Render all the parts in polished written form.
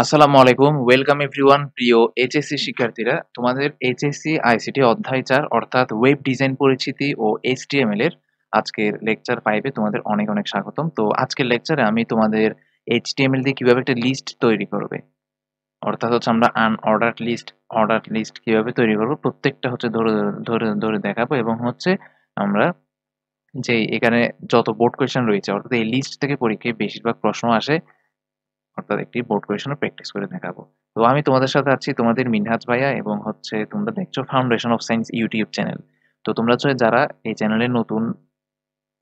আসসালামু আলাইকুম। Welcome everyone প্রিয় এইচএসসি শিক্ষার্থীরা। তোমাদের এইচএসসি আইসিটি অধ্যায় ৪ অর্থাৎ ওয়েব ডিজাইন পরিচিতি ও এইচটিএমএল এর আজকের লেকচার 5 এ তোমাদের অনেক স্বাগতম। তো আজকের লেকচারে আমি তোমাদের এইচটিএমএল দিয়ে কিভাবে একটা লিস্ট তৈরি করবে। অর্থাৎ হচ্ছে আমরা আনঅর্ডারড লিস্ট, অর্ডারড লিস্ট কিভাবে তৈরি করব প্রত্যেকটা হচ্ছে ধরে দেখাবো এবং হচ্ছে আমরা যে এখানে যত বোর্ড কোয়েশ্চেন রয়েছে অর্থাৎ এই লিস্ট থেকে পরীক্ষায় বেশিরভাগ প্রশ্ন আসে অর্থাৎ একটি বোর্ড কোয়েশনও প্র্যাকটিস করে দেখাবো। তো আমি তোমাদের সাথে আছি তোমাদের মিনহাজ ভাইয়া এবং হচ্ছে তোমরা দেখছো foundation of science YouTube channel. তো তোমরা হচ্ছে যারা এই চ্যানেলে নতুন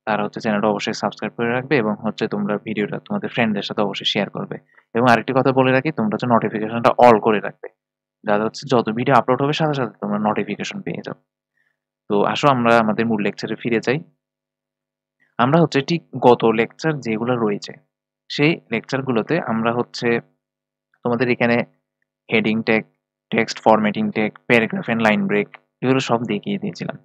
তারা হচ্ছে চ্যানেলটা অবশ্যই সাবস্ক্রাইব করে রাখবে এবং হচ্ছে তোমরা ভিডিওটা তোমাদের ফ্রেন্ডদের সাথে অবশ্যই শেয়ার করবে। এবং আরেকটি কথা বলে রাখি তোমরা হচ্ছে নোটিফিকেশনটা অল করে রাখবে। যাতে হচ্ছে যত ভিডিও আপলোড হবে সাথে তোমরা নোটিফিকেশন পেয়ে যাও। তো আসো আমরা আমাদের মূল লেকচারে ফিরে যাই। আমরা হচ্ছে ঠিক গত লেকচার যেগুলো রয়েছে সেই লেকচারগুলোতে আমরা হচ্ছে তোমাদের এখানে heading tag, text formatting tag, paragraph and line break এগুলো সব দেখিয়ে দিয়েছিলাম।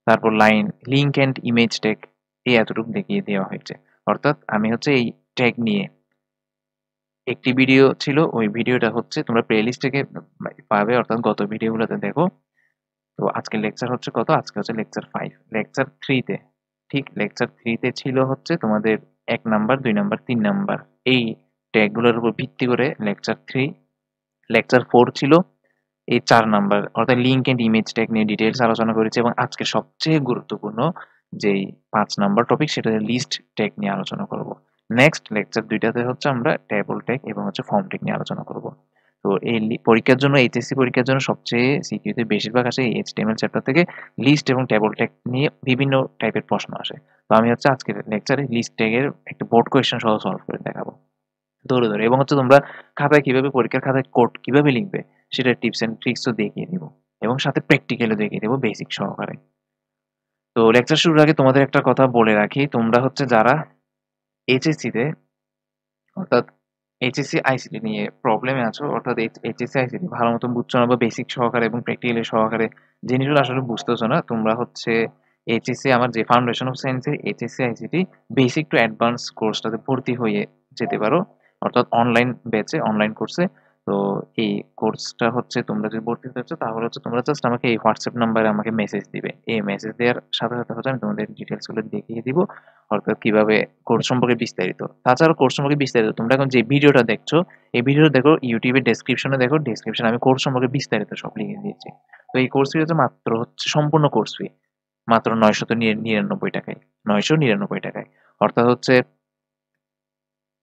তারপর line, link and image tag এই এতটুকু দেখিয়ে দেওয়া হয়েছে। অর্থাৎ আমি হচ্ছে এই ট্যাগ নিয়ে একটি ভিডিও ছিল, ওই ভিডিওটা হচ্ছে তোমরা প্লেলিস্ট থেকে পাবে অর্থাৎ গত ভিডিওগুলোতে দেখো। তো আজকের লেকচার হচ্ছে কত? আজকে হচ্ছে লেকচার 5। লেকচার 3 তে ঠিক লেকচার 3 তে ছিল হচ্ছে তোমাদের 1 নাম্বার, 2 নাম্বার, 3 নাম্বার এই ট্যাগগুলোর উপর ভিত্তি করে লেকচার 3। লেকচার 4 ছিল এই 4 নাম্বার অর্থাৎ লিঙ্ক এন্ড ইমেজ ট্যাগ নিয়ে ডিটেইলস আলোচনা করেছি এবং আজকে সবচেয়ে গুরুত্বপূর্ণ যেই 5 নাম্বার টপিক সেটা লিস্ট ট্যাগ নিয়ে আলোচনা করব। নেক্সট লেকচার 2টাতে হচ্ছে আমরা টেবল ট্যাগ এবং হচ্ছে ফর্ম ট্যাগ নিয়ে আলোচনা করব। তো এই পরীক্ষার জন্য এইচএসসি পরীক্ষার জন্য সবচেয়ে সিকিউতে বেশিরভাগ আসে এই এইচটিএমএল চ্যাপ্টার থেকে লিস্ট এবং টেবল ট্যাগ নিয়ে বিভিন্ন টাইপের প্রশ্ন আসে। তো আমি হচ্ছে আজকের লেকচারে লিস্ট ট্যাগের একটা বোর্ড কোয়েশ্চেন সহ সলভ করে দেখাবো। ধরে এবং হচ্ছে তোমরা খাতায় কিভাবে পরীক্ষার খাতায় কোড কিভাবে লিখবে সেটা টিপস এন্ড ট্রিক্সও দেখিয়ে দিব এবং সাথে প্র্যাকটিক্যালও দেখিয়ে দেবো বেসিক সহকারে। তো লেকচার শুরুর আগে তোমাদের একটা কথা বলে রাখি, তোমরা হচ্ছে যারা এইচএসসি তে অর্থাৎ এইচএসসি আইসিটি নিয়ে প্রবলেমে আছো অর্থাৎ এইচএসসি আইসিটি ভালো মতন বুঝছো না বা বেসিক সহকারে এবং প্র্যাকটিক্যালি সহকারে জিনিসগুলো আসলে বুঝতেছো না, তোমরা হচ্ছে এইচএসসি আমার যে ফাউন্ডেশন অফ সায়েন্সের HSC ICT basic to advance কোর্সটাতে ভর্তি হয়ে যেতে পারো অর্থাৎ অনলাইন ব্যাচে অনলাইন কোর্সে। তো এই কোর্সটা হচ্ছে তোমরা যদি ভর্তি হতে চাও তাহলে হচ্ছে তোমরা জাস্ট আমাকে এই হোয়াটসঅ্যাপ নাম্বারে আমাকে মেসেজ দিবে। এই মেসেজ দেওয়ার সাথে হচ্ছে আমি তোমাদের ডিটেলসগুলো দেখিয়ে দিব অর্থাৎ কিভাবে কোর্স সম্পর্কে বিস্তারিত। তাছাড়া কোর্স সম্পর্কে বিস্তারিত তোমরা এখন যে ভিডিওটা দেখছো এই ভিডিওটা দেখো ইউটিউবের ডেসক্রিপশনে দেখো, ডেসক্রিপশনে আমি কোর্স সম্পর্কে বিস্তারিত সব লিখে দিয়েছি। তো এই কোর্স ফি হচ্ছে মাত্র হচ্ছে সম্পূর্ণ কোর্স ফি মাত্র 999 টাকায়, 999 টাকায়। অর্থাৎ হচ্ছে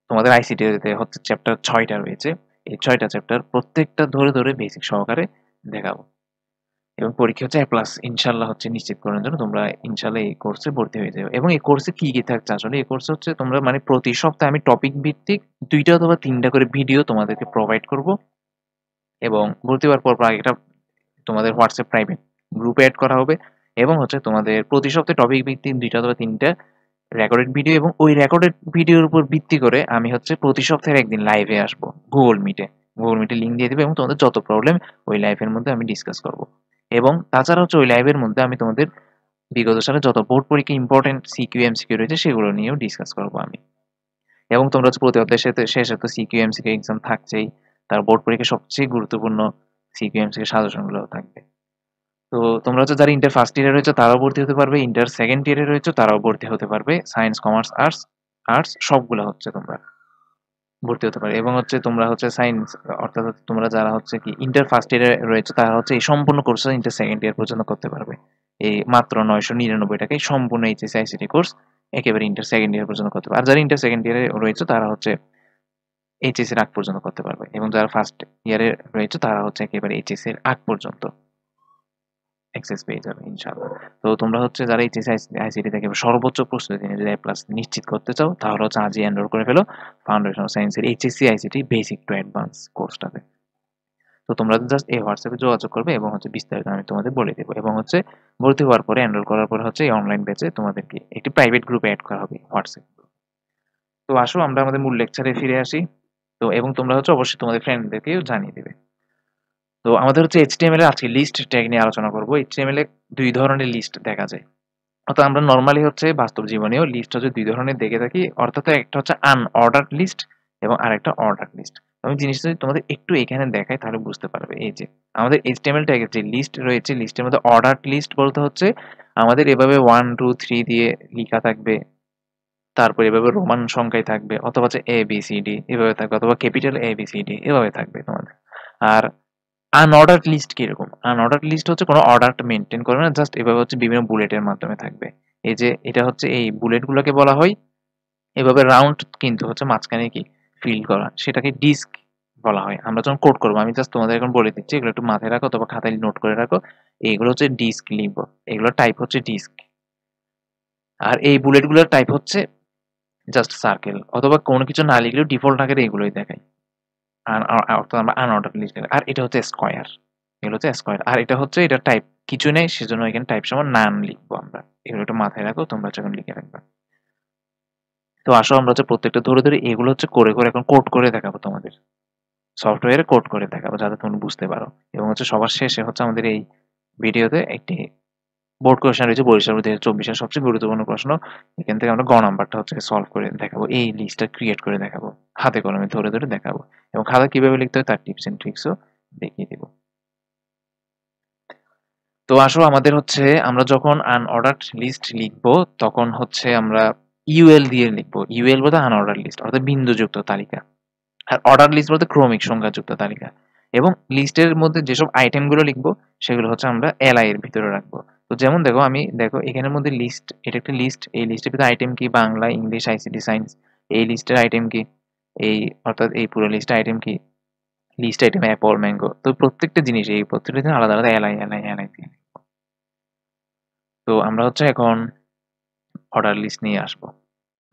তোমাদের আইসিটিতে হচ্ছে চ্যাপ্টার 6টা রয়েছে, এই 6টা চ্যাপ্টার প্রত্যেকটা ধরে বেসিক সহকারে দেখাবো এবং পরীক্ষা হচ্ছে A+ ইনশাআল্লাহ হচ্ছে নিশ্চিত করার জন্য তোমরা ইনশাআল্লাহ এই কোর্সে ভর্তি হয়ে যাবে। এবং এই কোর্সে কি থাকছে আসলে এই কোর্সে হচ্ছে তোমরা মানে প্রতি সপ্তাহে আমি টপিক ভিত্তিক 2টা অথবা 3টা করে ভিডিও তোমাদেরকে প্রোভাইড করব এবং ভর্তি হওয়ার পর একটা তোমাদের হোয়াটসঅ্যাপ প্রাইভেট গ্রুপে এড করা হবে এবং হচ্ছে তোমাদের প্রতি সপ্তাহে টপিক ভিত্তিক 2টা অথবা 3টা রেকর্ডেড ভিডিও এবং ওই রেকর্ডেড ভিডিওর উপর ভিত্তি করে আমি হচ্ছে প্রতি সপ্তাহের একদিন লাইভে আসবো গুগল মিটে লিঙ্ক দিয়ে দেবো এবং তোমাদের যত প্রবলেম ওই লাইভের মধ্যে আমি ডিসকাস করব। এবং তাছাড়া হচ্ছে ওই লাইভের মধ্যে আমি তোমাদের বিগত সালে যত বোর্ড পরীক্ষা ইম্পর্টেন্ট সিকিউ এমসিকিউ রয়েছে সেগুলো নিয়েও ডিসকাস করবো আমি। এবং তোমরা হচ্ছে প্রতি অধ্যায়ের শেষে তো সিকিউ এমসিকিউ এক্সাম থাকছেই, তার বোর্ড পরীক্ষা সবচেয়ে গুরুত্বপূর্ণ সিকিউ এমসিকিউ সাজেশনগুলো থাকবে। তো তোমরা হচ্ছে যারা ইন্টার ফার্স্ট ইয়ারে রয়েছে তারাও ভর্তি হতে পারবে, ইন্টার সেকেন্ড ইয়ারে রয়েছে তারাও ভর্তি হতে পারবে, সায়েন্স কমার্স আর্টস আর্টস সবগুলো হচ্ছে তোমরা ভর্তি হতে পারে। এবং হচ্ছে তোমরা হচ্ছে সায়েন্স অর্থাৎ তোমরা যারা হচ্ছে কি ইন্টার ফার্স্ট ইয়ারে রয়েছে তারা হচ্ছে এই সম্পূর্ণ কোর্স ইন্টার সেকেন্ড ইয়ার পর্যন্ত করতে পারবে এই মাত্র 999 টাকায় সম্পূর্ণ এইচএসসি আইসিটি কোর্স একেবারে ইন্টার সেকেন্ড ইয়ার পর্যন্ত করতে পারবে। আর যারা ইন্টার সেকেন্ড ইয়ারে রয়েছে তারা হচ্ছে এইচএসসি এর আগ পর্যন্ত করতে পারবে এবং যারা ফার্স্ট ইয়ারে রয়েছে তারা হচ্ছে একেবারে এইচএসসি এর আগ পর্যন্ত অ্যাক্সেস পেয়ে যাবে ইনশাআল্লাহ। তো তোমরা হচ্ছে যারা এইচএসসি আইসিটি থেকে সর্বোচ্চ প্রস্তুতি নিয়ে যদি A+ নিশ্চিত করতে চাও তাহলে হচ্ছে আজই এনরোল করে ফেলো ফাউন্ডেশন অফ সায়েন্সের HSC ICT basic to advance কোর্সটাতে। তো তোমরা জাস্ট এই হোয়াটসঅ্যাপে যোগাযোগ করবে এবং হচ্ছে বিস্তারিত আমি তোমাদের বলে দেবো এবং হচ্ছে ভর্তি হওয়ার পরে এনরোল করার পরে হচ্ছে এই অনলাইন ব্যাচে তোমাদেরকে একটি প্রাইভেট গ্রুপে অ্যাড করা হবে হোয়াটসঅ্যাপ গ্রুপ। তো আসো আমরা আমাদের মূল লেকচারে ফিরে আসি। তো এবং তোমরা হচ্ছে অবশ্যই তোমাদের ফ্রেন্ডদেরকেও জানিয়ে দেবে। তো আমাদের হচ্ছে এইচটিএমএল এর আজকে লিস্ট ট্যাগ নিয়ে আলোচনা করব। এইচটিএমএল এ 2 ধরনের লিস্ট দেখা যায়। অর্থাৎ আমরা নরমালি হচ্ছে বাস্তব জীবনেও লিস্ট হচ্ছে 2 ধরনের দেখে থাকি। অর্থাৎ একটা হচ্ছে আনঅর্ডারড লিস্ট এবং আরেকটা অর্ডারড লিস্ট। আমি জিনিসটা যদি তোমাদের একটু এখানে দেখাই তাহলে বুঝতে পারবে। এই যে আমাদের HTML ট্যাগের যে লিস্ট রয়েছে, লিস্টের মধ্যে অর্ডারড লিস্ট বলতে হচ্ছে আমাদের এভাবে 1, 2, 3 দিয়ে লিখা থাকবে। তারপর এভাবে রোমান সংখ্যায় থাকবে অথবা হচ্ছে ABCD এভাবে থাকবে অথবা ক্যাপিটাল ABCD এভাবে থাকবে তোমাদের। আর আনঅর্ডারড লিস্ট কিরকম? আনঅর্ডারড লিস্ট হচ্ছে কোনো অর্ডার মেইনটেইন করবে না, জাস্ট এভাবে হচ্ছে বিভিন্ন বুলেটের মাধ্যমে থাকবে। এই যে এটা হচ্ছে এই বুলেটগুলোকে বলা হয় এভাবে রাউন্ড, কিন্তু হচ্ছে মাঝখানে কি ফিল করা, সেটাকে ডিস্ক বলা হয়। আমরা যখন কোড করবো, আমি জাস্ট তোমাদের এখন বলে দিচ্ছি, এগুলো একটু মাথায় রাখো অথবা খাতায় নোট করে রাখো। এগুলো হচ্ছে ডিস্ক লিখবো, এগুলো টাইপ হচ্ছে ডিস্ক। আর এই বুলেটগুলোর টাইপ হচ্ছে জাস্ট সার্কেল, অথবা কোনো কিছু না লিখলেও ডিফল্ট আকারে এগুলোই দেখায়। অর্থাৎ আমরা আনঅর্ডার লিস্ট। আর এটা হচ্ছে স্কয়ার, এগুলো হচ্ছে স্কয়ার। আর এটা হচ্ছে এটা টাইপ কিছু নেই, সেজন্য এখানে টাইপ সমান নান লিখবো আমরা। এগুলো একটু মাথায় রাখো, তোমরা যখন লিখে রাখবে। তো আসো আমরা হচ্ছে প্রত্যেকটা ধরে ধরে এগুলো হচ্ছে করে করে এখন কোড করে দেখাবো তোমাদের, সফটওয়্যারে কোড করে দেখাবো যাতে তুমি বুঝতে পারো। এবং হচ্ছে সবার শেষে হচ্ছে আমাদের এই ভিডিওতে একটি বোর্ড কোয়েশ্চেন রয়েছে, বরিশাল 2024 সবচেয়ে গুরুত্বপূর্ণ প্রশ্ন। এখান থেকে আমরা গ নাম্বারটা হচ্ছে সলভ করে দেখাবো, এই লিস্টটা ক্রিয়েট করে দেখাবো, হাতে কলমে ধরে ধরে দেখাবো। এবং খাতা কিভাবে লিখতে হয় তার টিপস এন্ড ট্রিক্সও দেখিয়ে দিব। তো আসো আমাদের হচ্ছে আমরা যখন আনঅর্ডারড লিস্ট লিখবো তখন হচ্ছে আমরা ইউএল দিয়ে লিখবো। ইউএল বলতে আনঅর্ডার লিস্ট অর্থাৎ বিন্দুযুক্ত তালিকা। আর অর্ডার লিস্ট বলতে ক্রমিক সংখ্যাযুক্ত তালিকা। এবং লিস্টের মধ্যে যেসব আইটেম গুলো লিখবো সেগুলো হচ্ছে আমরা এলআই এর ভিতরে রাখবো। তো যেমন দেখো আমি দেখো এখানের মধ্যে লিস্ট, এটা একটা লিস্ট, এই লিস্টের ভিতরে আইটেম কি বাংলা, ইংলিশ, আইসিটি, সায়েন্স। এই লিস্টের আইটেম কি এই, অর্থাৎ এই পুরো লিস্টের আইটেম কি, লিস্ট আইটেম অ্যাপল, ম্যাঙ্গো। তো প্রত্যেকটা জিনিস এই প্রত্যেকটা জিনিস আলাদা আলাদা এলআই এলআই এলআই দিয়ে। তো আমরা হচ্ছে এখন অর্ডার লিস্ট নিয়ে আসবো।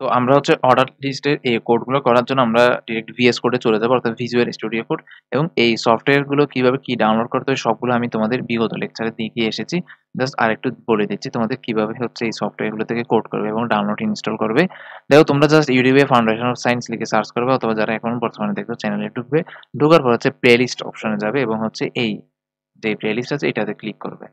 তো আমরা হচ্ছে অর্ডার লিস্টের এই কোডগুলো করার জন্য আমরা ডিরেক্ট ভিএস কোডে চলে যাবো, অর্থাৎ ভিজুয়াল স্টুডিও কোড। এবং এই সফটওয়্যার গুলো কিভাবে কি ডাউনলোড করতে হয় সবগুলো আমি তোমাদের বিগত লেকচারে দেখিয়ে এসেছি। জাস্ট আরেকটু বলে দিচ্ছি তোমাদের কিভাবে হচ্ছে এই সফটওয়্যার গুলো থেকে কোড করবে এবং ডাউনলোড ইনস্টল করবে। দেখো তোমরা জাস্ট ইউটিউবে ফাউন্ডেশন অফ সায়েন্স লিখে সার্চ করবে, অথবা যারা এখন বর্তমানে দেখো চ্যানেলে ঢুকবে, ঢোকার পর হচ্ছে প্লে লিস্ট অপশনে যাবে এবং হচ্ছে এই যে প্লে লিস্ট আছে এটাতে ক্লিক করবে।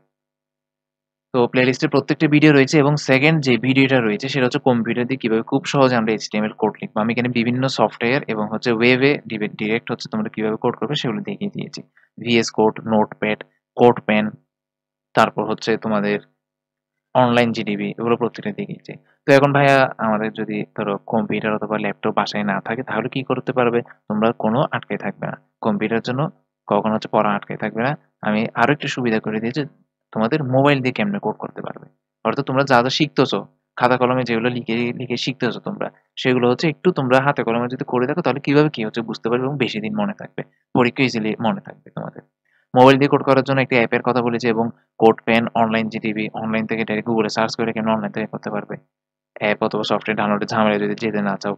তো প্লেলিস্টে প্রত্যেকটা ভিডিও রয়েছে এবং সেকেন্ড যে ভিডিওটা রয়েছে সেটা হচ্ছে কম্পিউটার দিয়ে কিভাবে খুব সহজে আমরা HTML কোড লিখবো। আমি এখানে বিভিন্ন সফটওয়্যার এবং হচ্ছে ওয়েবে ডিরেক্ট হচ্ছে তোমরা কিভাবে কোড করবে সেগুলো দেখিয়ে দিয়েছি। VS code, notepad, code pen, তারপর হচ্ছে তোমাদের অনলাইন জিডিবি, এগুলো প্রত্যেকটা দেখিয়েছি। তো এখন ভাইয়া আমাদের যদি ধরো কম্পিউটার অথবা ল্যাপটপ বাসায় না থাকে তাহলে কি করতে পারবে? তোমরা কোনো আটকায় থাকবে না। কম্পিউটারের জন্য কখনো হচ্ছে পড়া আটকায় থাকবে না। আমি আরো একটু সুবিধা করে দিয়েছি, তোমাদের মোবাইল দিয়ে কেমনে কোড করতে পারবে। অর্থাৎ তোমরা যা যা শিখতেছো, খাতা কলমে যেগুলো লিখে লিখে শিখতেছো তোমরা, সেগুলো হচ্ছে একটু তোমরা হাতে কলমে যদি করে দেখো তাহলে কিভাবে কি হচ্ছে বুঝতে পারবে এবং বেশি দিন মনে থাকবে। পরীক্ষা ইজিলি মনে থাকবে তোমাদের। মোবাইল দিয়ে কোড করার জন্য একটি অ্যাপের কথা বলেছি এবং code pen, online GTB, online থেকে ডাইরেক্ট গুগলে সার্চ করে কেমন অনলাইন থেকে করতে পারবে। অ্যাপ অথবা সফটওয়্যার ডাউনলোডের ঝামেলায় যদি যেতে না চাও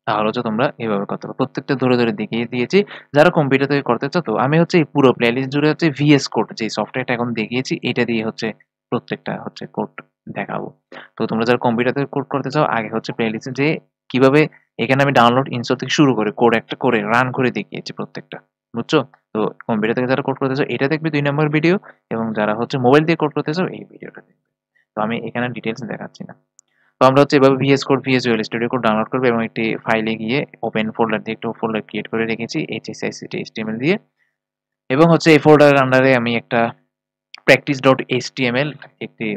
তাহলে হচ্ছে তোমরা এভাবে করতে পারো। প্রত্যেকটা ধরে ধরে দেখিয়ে দিয়েছি। যারা কম্পিউটার থেকে করতে চাও, তো আমি হচ্ছে এই পুরো প্লেলিস্ট জুড়ে হচ্ছে VS কোড যে সফটওয়্যারটা এখন দেখিয়েছি এটা দিয়ে হচ্ছে প্রত্যেকটা হচ্ছে কোড দেখাবো। তো তোমরা যারা কম্পিউটার থেকে কোড করতে চাও আগে হচ্ছে প্লেলিস্টে যে কিভাবে, এখানে আমি ডাউনলোড ইনস্টল থেকে শুরু করে কোড একটা করে রান করে দেখিয়েছি প্রত্যেকটা। বুঝছো? তো কম্পিউটার থেকে যারা কোড করতে চাও এটা দেখবে 2 নম্বর ভিডিও, এবং যারা হচ্ছে মোবাইল দিয়ে কোড করতে চাও এই ভিডিওটা দেখবে। তো আমি এখানে ডিটেইলস দেখাচ্ছি না। তো আমরা হচ্ছে এভাবে VS code, visual studio code download করবো এবং একটি ফাইলে গিয়ে ওপেন ফোল্ডার দিয়ে একটু ফোল্ডার ক্রিয়েট করে রেখেছি HSICT HTML দিয়ে। এবং হচ্ছে এই ফোল্ডারের আন্ডারে আমি একটা practice.html একটি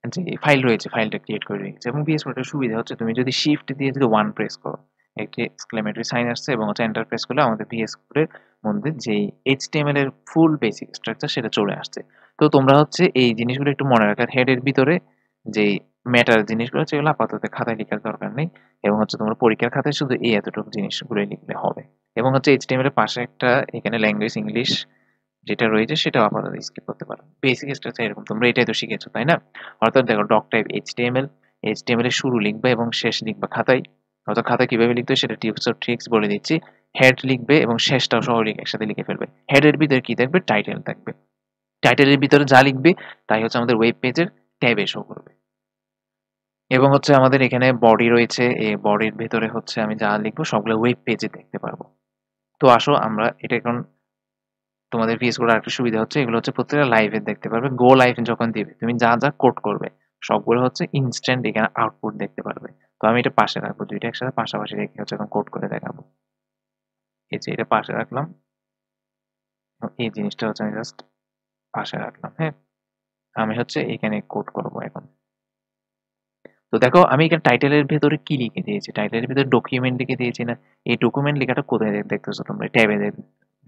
যে ফাইল রয়েছে ফাইলটা ক্রিয়েট করে রেখেছি। এবং VS কোডের সুবিধা হচ্ছে তুমি যদি শিফট দিয়ে যদি 1 প্রেস করো একটি এক্সক্লেমেটরি সাইন আসছে এবং হচ্ছে এন্টার প্রেস করলে আমাদের VS কোডের মধ্যে যেই HTML এর ফুল বেসিক স্ট্রাকচার সেটা চলে আসছে। তো তোমরা হচ্ছে এই জিনিসগুলো একটু মনে রাখার, হেডের ভিতরে যেই ম্যাটার জিনিসগুলো আছে এগুলো আপাতত খাতায় লেখার দরকার নেই। এবং হচ্ছে তোমরা পরীক্ষার খাতায় শুধু এই এতটুকু জিনিসগুলো লিখলে হবে। এবং হচ্ছে HTML এর পাশে একটা এখানে ল্যাঙ্গুয়েজ ইংলিশ যেটা রয়েছে সেটাও আপাতত স্কিপ করতে পারো। বেসিক স্ট্রাকচার এরকম, তোমরা এটাই তো শিখেছো তাই না? অর্থাৎ দেখো ডক টাইপ HTML এর শুরু লিখবা এবং শেষ লিখবা খাতায়। অর্থাৎ খাতায় কিভাবে লিখতে হয় সেটা টিপস অফ ট্রিক্স বলে দিচ্ছি। হেড লিখবে এবং শেষটাও সহ একসাথে লিখে ফেলবে। হেডের ভিতরে কি থাকবে? টাইটেল থাকবে। টাইটেলের ভিতরে যা লিখবে তাই হচ্ছে আমাদের ওয়েব পেজের ট্যাবে শো করবে। এবং হচ্ছে আমাদের এখানে বডি রয়েছে, এই বডির ভেতরে হচ্ছে আমি যা লিখবো সবগুলো ওয়েব পেজে দেখতে পারবো। তো আসো আমরা এটা এখন তোমাদের ভিএস কোড আরেকটা সুবিধা হচ্ছে এগুলো হচ্ছে প্রত্যেকটা লাইভে দেখতে পারবে। গো লাইভ যখন দিবে তুমি যা যা কোড করবে সবগুলো হচ্ছে ইনস্ট্যান্ট এখানে আউটপুট দেখতে পারবে। তো আমি এটা পাশে রাখবো, দুইটা একসাথে পাশাপাশি রেখে হচ্ছে এখন কোড করে দেখাবো। এই যে এটা পাশে রাখলাম, এই জিনিসটা হচ্ছে আমি জাস্ট পাশে রাখলাম। হ্যাঁ, আমি হচ্ছে এখানে কোড করব এখন। তো দেখো আমি এখানে টাইটেলের ভেতরে কি লিখে দিয়েছি, টাইটেলের ভেতরে ডকুমেন্ট লিখে দিয়েছি না? এই ডকুমেন্ট লেখাটা কোথায় দেখতেছো তোমরা? ট্যাবে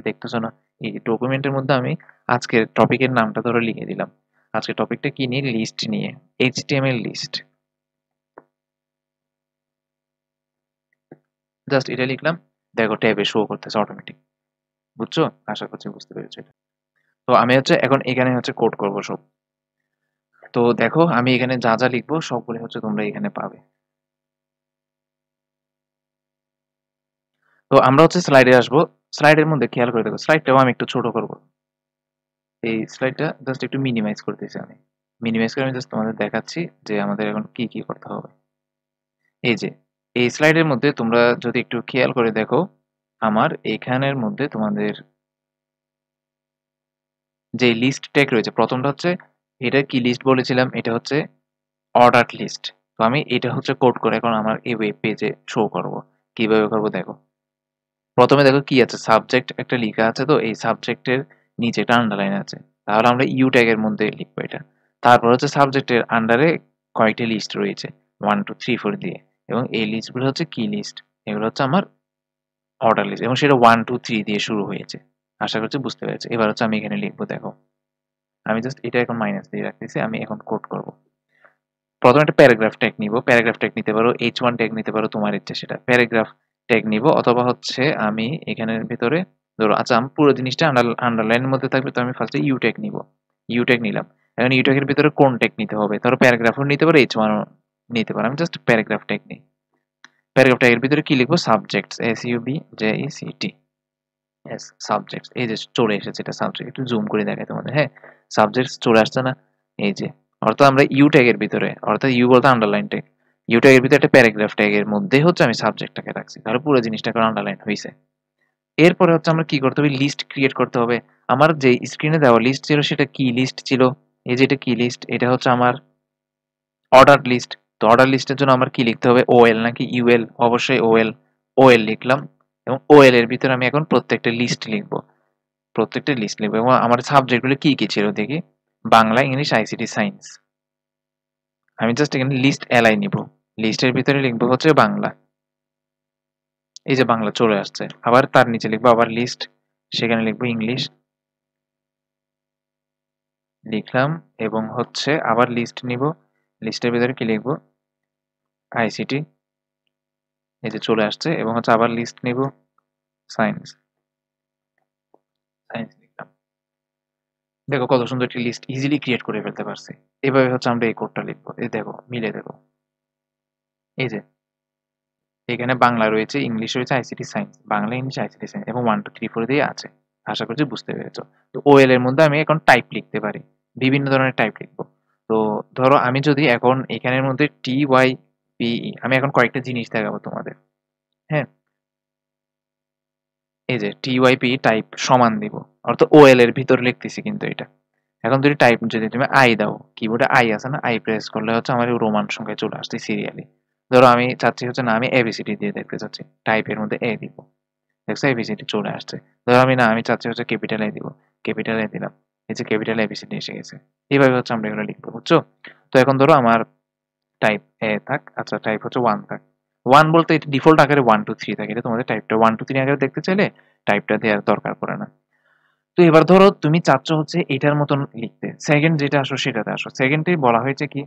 দেখতেছো না? এই ডকুমেন্টের মধ্যে আমি আজকের টপিকের নামটা ধরে লিখে দিলাম। আজকের টপিকটা কি নিয়ে? লিস্ট নিয়ে, এইচটিএমএল লিস্ট। জাস্ট এটা লিখলাম, দেখো ট্যাবে শো করতেছে অটোমেটিক। বুঝছো? আশা করছি বুঝতে পেরেছো এটা। তো আমি হচ্ছে এখন এখানে হচ্ছে কোড করব সব। তো দেখো আমি এখানে যা যা লিখবো সবগুলো হচ্ছে তোমরা এখানে পাবে। তো আমরা হচ্ছে স্লাইডে আসবো। স্লাইডের মধ্যে খেয়াল করে দেখো, স্লাইডটাও আমি একটু ছোট করব। এই স্লাইডটা জাস্ট একটু মিনিমাইজ করতেছি আমি। মিনিমাইজ করে আমি জাস্ট তোমাদের দেখাচ্ছি যে আমাদের এখন কি কি করতে হবে। এই যে এই স্লাইডের মধ্যে তোমরা যদি একটু খেয়াল করে দেখো, আমার এখানের মধ্যে তোমাদের যে লিস্ট ট্যাগ রয়েছে, প্রথমটা হচ্ছে এটা কি লিস্ট বলেছিলাম, এটা হচ্ছে অর্ডার লিস্ট। তো আমি এটা হচ্ছে কোড করে এখন আমার এই ওয়েব পেজে শো করব। কিভাবে করব দেখো। প্রথমে দেখো কি আছে, সাবজেক্ট একটা লেখা আছে, তো এই সাবজেক্টের নিচে একটা আন্ডারলাইন আছে, তাহলে আমরা ইউ ট্যাগের মধ্যে লিখবো এটা। তারপর হচ্ছে সাবজেক্টের আন্ডারে কয়েকটি লিস্ট রয়েছে 1 2 3 4 দিয়ে, এবং এই লিস্টগুলো হচ্ছে কি লিস্ট, এগুলো হচ্ছে আমার অর্ডার লিস্ট, এবং সেটা 1 2 3 দিয়ে শুরু হয়েছে। আশা করছি বুঝতে পেরেছে। এবার হচ্ছে আমি এখানে লিখবো দেখো, আমি জাস্ট এটা এখন মাইনাস দিয়ে রাখতেছি, আমি এখন কোড করব। প্রথমে একটা প্যারাগ্রাফ ট্যাগ নিব, প্যারাগ্রাফ ট্যাগ নিতে পারো, H1 ট্যাগ নিতে পারো, তোমার ইচ্ছে সেটা। প্যারাগ্রাফ ট্যাগ নিব, অথবা হচ্ছে আমি এখানের ভিতরে ধরো, আচ্ছা আমি পুরো জিনিসটা আন্ডারলাইনের মধ্যে থাকবে, তো আমি ফার্স্টে ইউ ট্যাগ নিব। ইউ ট্যাগ নিলাম। এখন ইউ ট্যাগের ভিতরে কোন ট্যাগ নিতে হবে, ধরো প্যারাগ্রাফও নিতে পারো, H1ও নিতে পারো। আমি জাস্ট প্যারাগ্রাফ ট্যাগ নিই। প্যারাগ্রাফ ট্যাগের ভিতরে কি লিখবো? Subjects, SUBJECT, S subjects. এই যে চলে এসেছে এটা সাবজেক্ট, একটু জুম করে দেখাই তোমাদের। হ্যাঁ, সাবজেক্টস চলে আসছে না? এই যে, অর্থাৎ আমরা ইউ ট্যাগের ভিতরে, অর্থাৎ ইউ বলতে আন্ডারলাইন ট্যাগ, ইউ ট্যাগের ভিতরে একটা প্যারাগ্রাফ ট্যাগের মধ্যে হচ্ছে আমি সাবজেক্টটাকে রাখছি, তাহলে পুরো জিনিসটা এখন আন্ডারলাইন হয়েছে। এরপরে হচ্ছে আমরা কি করতে হবে? লিস্ট ক্রিয়েট করতে হবে। আমার যে স্ক্রিনে দেওয়া লিস্ট ছিল সেটা কি লিস্ট ছিল? এই যে এটা কি লিস্ট, এটা হচ্ছে আমার অর্ডার লিস্ট। তো অর্ডার লিস্টের জন্য আমার কি লিখতে হবে? ওএল নাকি ইউএল? অবশ্যই ওএল। ওএল লিখলাম, এবং ওএল এর ভিতরে আমি এখন প্রত্যেকটা লিস্ট লিখবো, প্রত্যেকটা লিস্ট লিখবো। এবং আমার সাবজেক্টগুলো কি কি ছিল দেখি। Bangla, English, ICT, science. আমি জাস্ট এখানে লিস্ট এলাই নিব। লিস্টের ভিতরে লিখবো হচ্ছে বাংলা। এই যে বাংলা চলে আসছে। আবার তার নিচে লিখবো আবার লিস্ট, সেখানে লিখবো ইংলিশ, লিখলাম। এবং হচ্ছে আবার লিস্ট নিব, লিস্টের ভিতরে কি লিখবো? আইসিটি। এই যে চলে আসছে। এবং হচ্ছে আবার লিস্ট নিব, সায়েন্স, সায়েন্স লিখলাম। দেখো কত সুন্দর একটি লিস্ট ইজিলি ক্রিয়েট করে ফেলতে পারছি। এভাবে হচ্ছে আমরা এই কোডটা লিখবো। এই দেখো মিলে দেখো, এই যে এখানে বাংলা রয়েছে, ইংলিশ রয়েছে, ICT, science, Bangla, English, ICT, science, এবং 1 2 3 4 দিয়ে আছে। আশা করছি বুঝতে পেরেছো। তো ওএল এর মধ্যে আমি এখন টাইপ লিখতে পারি, বিভিন্ন ধরনের টাইপ লিখবো। তো ধরো আমি যদি এখন এখানের মধ্যে TYPE, আমি এখন কয়েকটা জিনিস দেখাবো তোমাদের। হ্যাঁ, এই যে TYPE টাইপ সমান দিব, অর্থাৎ ওএল এর ভিতর লিখতেছি কিন্তু এটা। এখন যদি টাইপ, যদি তুমি আই দাও, কিবোর্ডে আই আছে না, আই প্রেস করলে হচ্ছে আমার রোমান সংখ্যায় চলে আসছে সিরিয়ালি। ধরো আমি চাচ্ছি হচ্ছে না, আমি এবিসিডি দিয়ে দেখতে চাচ্ছি, টাইপের মধ্যে এ দিব, দেখছো এবিসিডি চলে আসছে। ধরো আমি না, আমি চাচ্ছি হচ্ছে ক্যাপিটাল এ দিব, ক্যাপিটাল এ দিলাম, এই যে ক্যাপিটাল এবিসিডি এসে গেছে। এইভাবে হচ্ছে আমরা এগুলো লিখবো, বুঝছো? তো এখন ধরো আমার টাইপ এ থাক, আচ্ছা টাইপ হচ্ছে 1 থাক। 1 বলতে এটা ডিফল্ট আকারে 1 2 3 থাকে, এটা তোমাদের টাইপটা 1 2 3 আকারে দেখতে চাইলে টাইপটা দেওয়ার দরকার পড়ে না। তো এবার ধরো তুমি চাচ্ছ হচ্ছে এটার মতন লিখতে, সেকেন্ড যেটা আসো সেটাতে আসো। সেকেন্ডে বলা হয়েছে কি,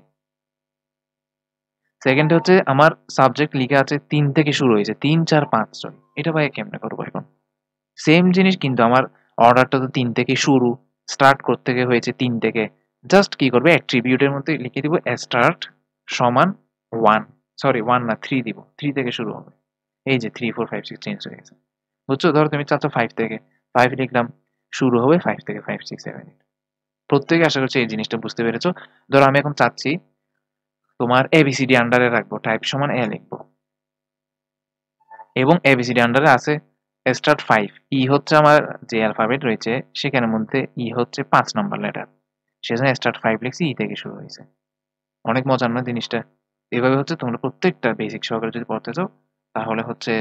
সেকেন্ডে হচ্ছে আমার সাবজেক্ট লিখা আছে 3 থেকে শুরু হয়েছে, 3 4 5 6। এটা ভাই কেমনে করবো এখন? সেম জিনিস কিন্তু আমার অর্ডারটা তো 3 থেকে শুরু, স্টার্ট করতে হয়েছে 3 থেকে। জাস্ট কি করবে, অ্যাট্রিবিউটের মধ্যে লিখে দিব স্টার্ট সমান 1, সরি 1 না 3 দিব, 3 থেকে শুরু হবে। এই যে 3 4 5 6 চেঞ্জ হয়ে গেছে। বুঝছো? ধরো তুমি চাচ্ছ 5 থেকে, 5 লিখলাম, শুরু হবে 5 থেকে, 5 6 7 8। প্রত্যেকে আশা করছি এই জিনিসটা বুঝতে পেরেছো। ধরো আমি এখন চাচ্ছি তোমার এবিসিডি আন্ডারে রাখবো, টাইপ সমান এ লিখবো, এবং এবিসিডি আন্ডারে আছে স্টার্ট 5। ই হচ্ছে আমার যে অ্যালফাবেট রয়েছে সেখানের মধ্যে ই হচ্ছে 5 নম্বর লেটার, সেজন্য স্টার্ট 5 লিখছি, ই থেকে শুরু হয়েছে। অনেক মজার না জিনিসটা? এভাবে হচ্ছে তোমরা প্রত্যেকটা বেসিক সহকারে যদি পড়তে চাও, তাহলে হচ্ছে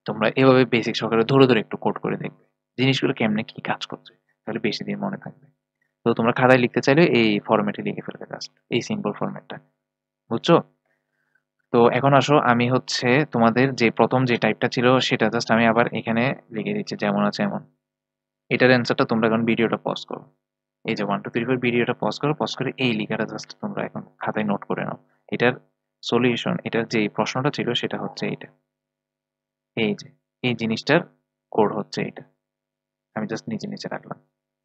তোমরা এভাবে বেসিক সহকারে ধরে ধরে একটু কোড করে দেখবে জিনিসগুলো কেমনে কি কাজ করছে, তাহলে বেশি দিন মনে থাকবে। তো তোমরা খাতায় লিখতে চাইলে এই ফরম্যাটে লিখে ফেলবে, জাস্ট এই সিম্পল ফরম্যাটটা, বুঝছো? তো এখন আসো, আমি হচ্ছে তোমাদের যে প্রথম যে টাইপটা ছিল সেটা জাস্ট আমি আবার এখানে লিখে দিচ্ছি যেমন আছে এমন। এটার অ্যান্সারটা তোমরা এখন ভিডিওটা পজ করো, এই যে 1 2 3 4 ভিডিওটা পজ করো, পজ করে এই লেখাটা জাস্ট তোমরা এখন খাতায় নোট করে নাও। এটার সলিউশন, এটার যে প্রশ্নটা ছিল সেটা হচ্ছে এইটা, এই যে এই জিনিসটার কোড হচ্ছে এটা, আমি জাস্ট নিচে নিচে রাখলাম।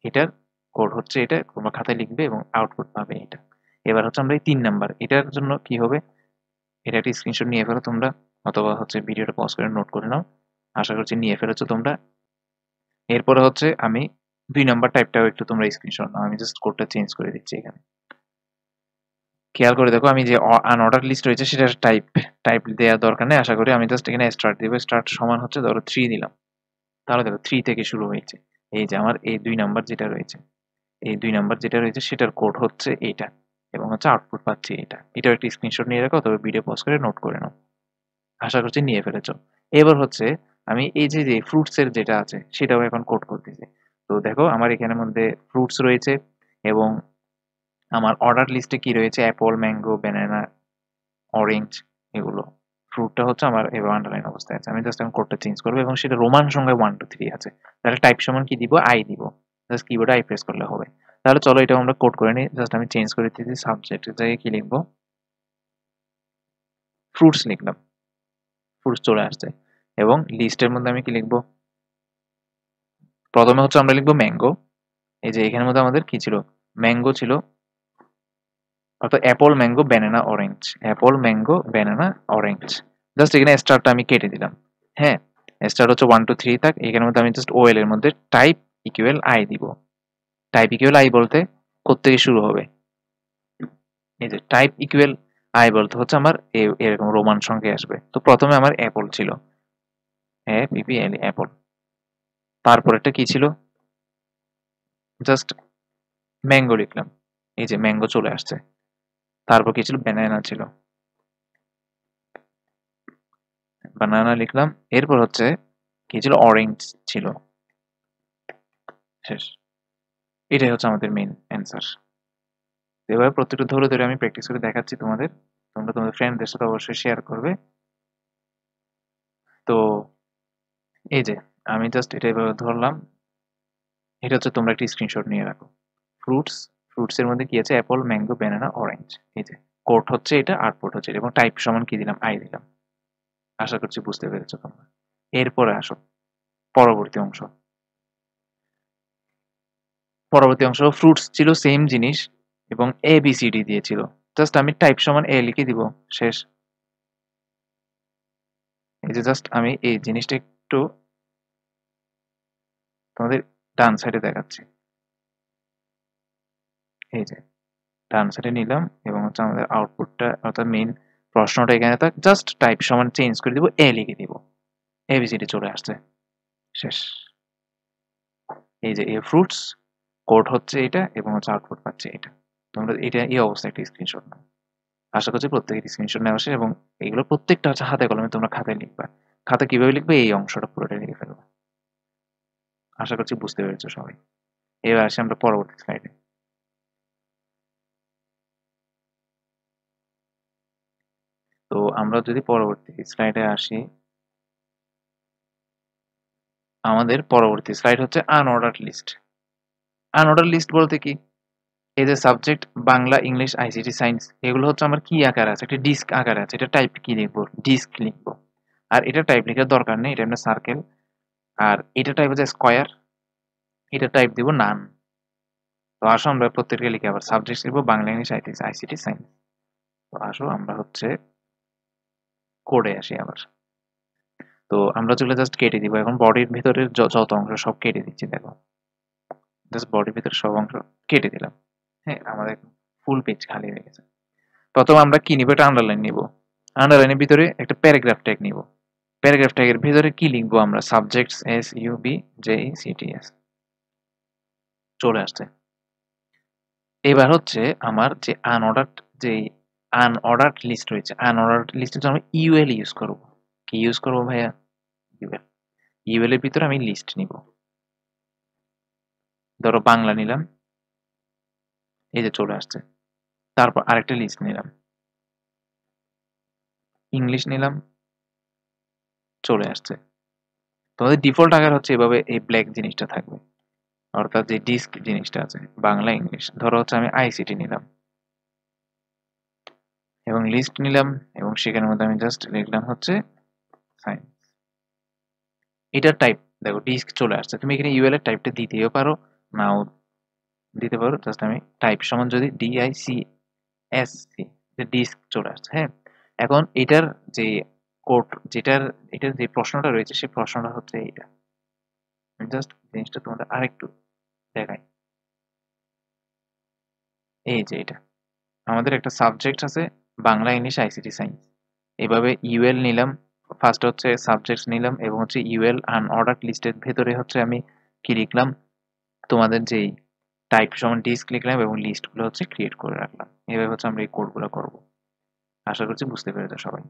এটার কোড হচ্ছে এটা, তোমরা খাতায় লিখবে এবং আউটপুট পাবে এটা। এবার হচ্ছে আমরা এই 3 নাম্বার, এটার জন্য কি হবে, এটা একটা স্ক্রিনশট নিয়ে ফেলো তোমরা, অথবা হচ্ছে ভিডিওটা পজ করে নোট করে নাও। আশা করছি নিয়ে ফেলেছো তোমরা। এরপরে হচ্ছে আমি 2 নাম্বার টাইপটাও একটু তোমরা স্ক্রিনশট নাও, আমি জাস্ট কোডটা চেঞ্জ করে দিচ্ছি এখানে। খেয়াল করে দেখো, আমি যে আনঅর্ডার লিস্ট রয়েছে সেটার টাইপ টাইপ দেওয়ার দরকার নেই আশা করি। আমি জাস্ট এখানে স্টার্ট দিব, স্টার্ট সমান হচ্ছে ধরো 3 দিলাম, তাহলে দেখো 3 থেকে শুরু হয়েছে। এই যে আমার এই 2 নাম্বার যেটা রয়েছে, এই 2 নাম্বার যেটা রয়েছে সেটার কোড হচ্ছে এইটা, এবং হচ্ছে আউটপুট পাচ্ছি এটা। এটাও একটা স্ক্রিনশট নিয়ে রাখো, তবে ভিডিও পজ করে নোট করে নাও। আশা করছি নিয়ে ফেলেছো। এবার হচ্ছে আমি এই যে যে ফ্রুটস এর যেটা আছে সেটাও এখন কোড করতেছি। তো দেখো আমার এখানের মধ্যে ফ্রুটস রয়েছে, এবং আমার অর্ডার লিস্টে কি রয়েছে, অ্যাপল, ম্যাঙ্গো, ব্যানানা, অরেঞ্জ, এগুলো। ফ্রুটটা হচ্ছে আমার এবার আন্ডারলাইন অবস্থায় আছে। আমি জাস্ট এখন কোডটা চেঞ্জ করবো, এবং সেটা রোমান সংখ্যায় 1 2 3 আছে। তাহলে টাইপ সমান কি দিব, আই দিব। জাস্ট কিবোর্ডে আই প্রেস করলে হবে। তাহলে চলো এটা আমরা কোড করে নিই। জাস্ট আমি চেঞ্জ করে দিচ্ছি, সাবজেক্টের জায়গায় কি লিখবো, ফ্রুটস লিখলাম, ফ্রুটস চলে আসছে। এবং লিস্টের মধ্যে আমি কি লিখবো, প্রথমে হচ্ছে আমরা লিখবো ম্যাঙ্গো। এই যে এখানের মধ্যে আমাদের কি ছিল, ম্যাঙ্গো ছিল, অর্থাৎ Apple, mango, banana, orange, Apple, mango, banana, orange. Just এখানে স্টারটা আমি কেটে দিলাম। হ্যাঁ, স্টার হচ্ছে 1 2 3 থাক, এখানের মধ্যে আমি জাস্ট ওএল এর মধ্যে টাইপ ইকুয়াল আই দিব। টাইপ ইকুয়াল আই বলতে কোত্থেকে শুরু হবে, এই যে টাইপ ইকুয়াল আই বলতে হচ্ছে আমার এরকম রোমান সংখ্যায় আসবে। তো প্রথমে আমার অ্যাপল ছিল, এপিএল অ্যাপল। তারপরেরটা কি ছিল, জাস্ট ম্যাঙ্গো লিখলাম, এই যে ম্যাঙ্গো চলে আসছে। তারপর কি ছিল, ব্যানানা ছিল, বানানা লিখলাম। এরপর হচ্ছে কি ছিল, অরেঞ্জ ছিল, শেষ। এটাই হচ্ছে আমাদের মেইন অ্যান্সার। এভাবে প্রত্যেকটা ধরে ধরে আমি প্র্যাকটিস করে দেখাচ্ছি তোমাদের, তোমরা তোমাদের ফ্রেন্ডদের সাথে অবশ্যই শেয়ার করবে। তো এই যে আমি জাস্ট এটা এভাবে ধরলাম, এটা হচ্ছে তোমরা একটা স্ক্রিনশট নিয়ে রাখো। ফ্রুটস, ফ্রুটস এর মধ্যে কি আছে, অ্যাপল, ম্যাঙ্গো, ব্যানানা, অরেঞ্জ। এই যে কোড হচ্ছে এটা, আউটপুট হচ্ছে এটা, এবং টাইপ সমান কি দিলাম, আই দিলাম। আশা করছি বুঝতে পেরেছো তোমরা। এরপরে আসো পরবর্তী অংশ। পরবর্তী অংশ ফ্রুটস ছিল সেম জিনিস, এবং এ বি সি ডি দিয়েছিল। জাস্ট আমি টাইপ সমান এ লিখে দিব, শেষ। এই যে জাস্ট আমি এই জিনিসটা একটু তোমাদের ডান সাইডে দেখাচ্ছি। এই যে ডান সাইডে নিলাম, এবং হচ্ছে আমাদের আউটপুটটা অর্থাৎ মেইন প্রশ্নটা এখানে থাক, জাস্ট টাইপ সমান চেঞ্জ করে দিব, এ লিখে দিব, এবিসিডি চলে আসছে, শেষ। এই যে এ ফ্রুটস, কোড হচ্ছে এটা, এবং হচ্ছে আউটপুট পাচ্ছে এটা। তোমরা এটা এই অবস্থায় একটা স্ক্রিনশট নাও। আশা করছি প্রত্যেকের স্ক্রিনশট নেওয়া শেষ, এবং এগুলো প্রত্যেকটা হচ্ছে হাতে কলমে তোমরা খাতায় লিখবা। খাতা কিভাবে লিখবে, এই অংশটা পুরোটা লিখে ফেলবো। আশা করছি বুঝতে পেরেছো সবাই। এবার আসি আমরা পরবর্তী স্লাইডে। তো আমরা যদি পরবর্তী স্লাইডে আসি, আমাদের পরবর্তী স্লাইড হচ্ছে আনঅর্ডার্ড লিস্ট। আনঅর্ডার লিস্ট বলতে কি, এই যে subject Bangla, English, ICT, science, এগুলো হচ্ছে আমার কি আকারে আছে, একটা ডিস্ক আকারে আছে। এটা টাইপ কি লিখবো, ডিস্ক লিখবো। আর এটা টাইপ লেখার দরকার নেই, এটা আমরা সার্কেল। আর এটা টাইপ হচ্ছে স্কোয়ার, এটা টাইপ দিব নান। তো আসো আমরা প্রত্যেকটা লিখে আবার সাবজেক্ট লিখবো বাংলা, ইংলিশ, আইসিটি, সায়েন্স। তো আসো আমরা হচ্ছে কোডে আসি আবার। তো আমরা চলে জাস্ট কেটে দিব এখন বডির ভিতরের যত অংশ সব কেটে দিচ্ছি, দেখো জাস্ট বডির ভিতরে সব অংশ কেটে দিলাম। হ্যাঁ, আমাদের ফুল পেজ খালি হয়ে গেছে। প্রথমে আমরা কি নিব, একটা আন্ডারলাইন নিব। আন্ডারলাইনের ভিতরে একটা প্যারাগ্রাফ ট্যাগ নিব। প্যারাগ্রাফ ট্যাগের ভিতরে কি লিখবো আমরা, subjects, S U B J E C T S, চলে আসছে। এবার হচ্ছে আমার যে আনঅর্ডার্ড লিস্ট রয়েছে, আনঅর্ডার্ড লিস্টের জন্য ইউএল ইউজ করব। কি ইউজ করব ভাইয়া, ইউএল। ইউএল এর ভিতরে আমি লিস্ট নিব। ধরো বাংলা নিলাম, এই যে চলে আসছে। তারপর আরেকটা লিস্ট নিলাম, ইংলিশ নিলাম, চলে আসছে। তোমাদের ডিফল্ট আকার হচ্ছে এভাবে এই ব্ল্যাক জিনিসটা থাকবে, অর্থাৎ যে ডিস্ক জিনিসটা আছে বাংলা ইংলিশ। ধরো হচ্ছে আমি আইসিটি নিলাম এবং লিস্ট নিলাম এবং সেখানের মধ্যে আমি জাস্ট লিখলাম হচ্ছে সায়েন্স। এটার টাইপ দেখো ডিস্ক চলে আসছে। তুমি এখানে ইউএল এর টাইপটা দিতেও পারো, নাও দিতে পারো। জাস্ট আমি টাইপ সমান যদি ডিআইসি এসসি, ডিস্ক চলে আসছে। হ্যাঁ, এখন এটার যে কোড, এটার যে প্রশ্নটা রয়েছে সেই প্রশ্নটা হচ্ছে এইটা। আমি জাস্ট জিনিসটা তোমাদের আরেকটু দেখাই। এই যে এটা আমাদের একটা সাবজেক্ট আছে বাংলা ইংলিশ আইসিটি সায়েন্স। এভাবে ইউএল নিলাম, ফার্স্ট হচ্ছে সাবজেক্টস নিলাম এবং হচ্ছে ইউএল আনঅর্ডার্ড লিস্টের ভেতরে হচ্ছে আমি কি লিখলাম, তোমাদের যেই টাইপ সমান ডিস্ক লিখলাম এবং লিস্টগুলো হচ্ছে ক্রিয়েট করে রাখলাম। এভাবে হচ্ছে আমরা এই কোডগুলো করব। আশা করছি বুঝতে পেরেছো সবাই।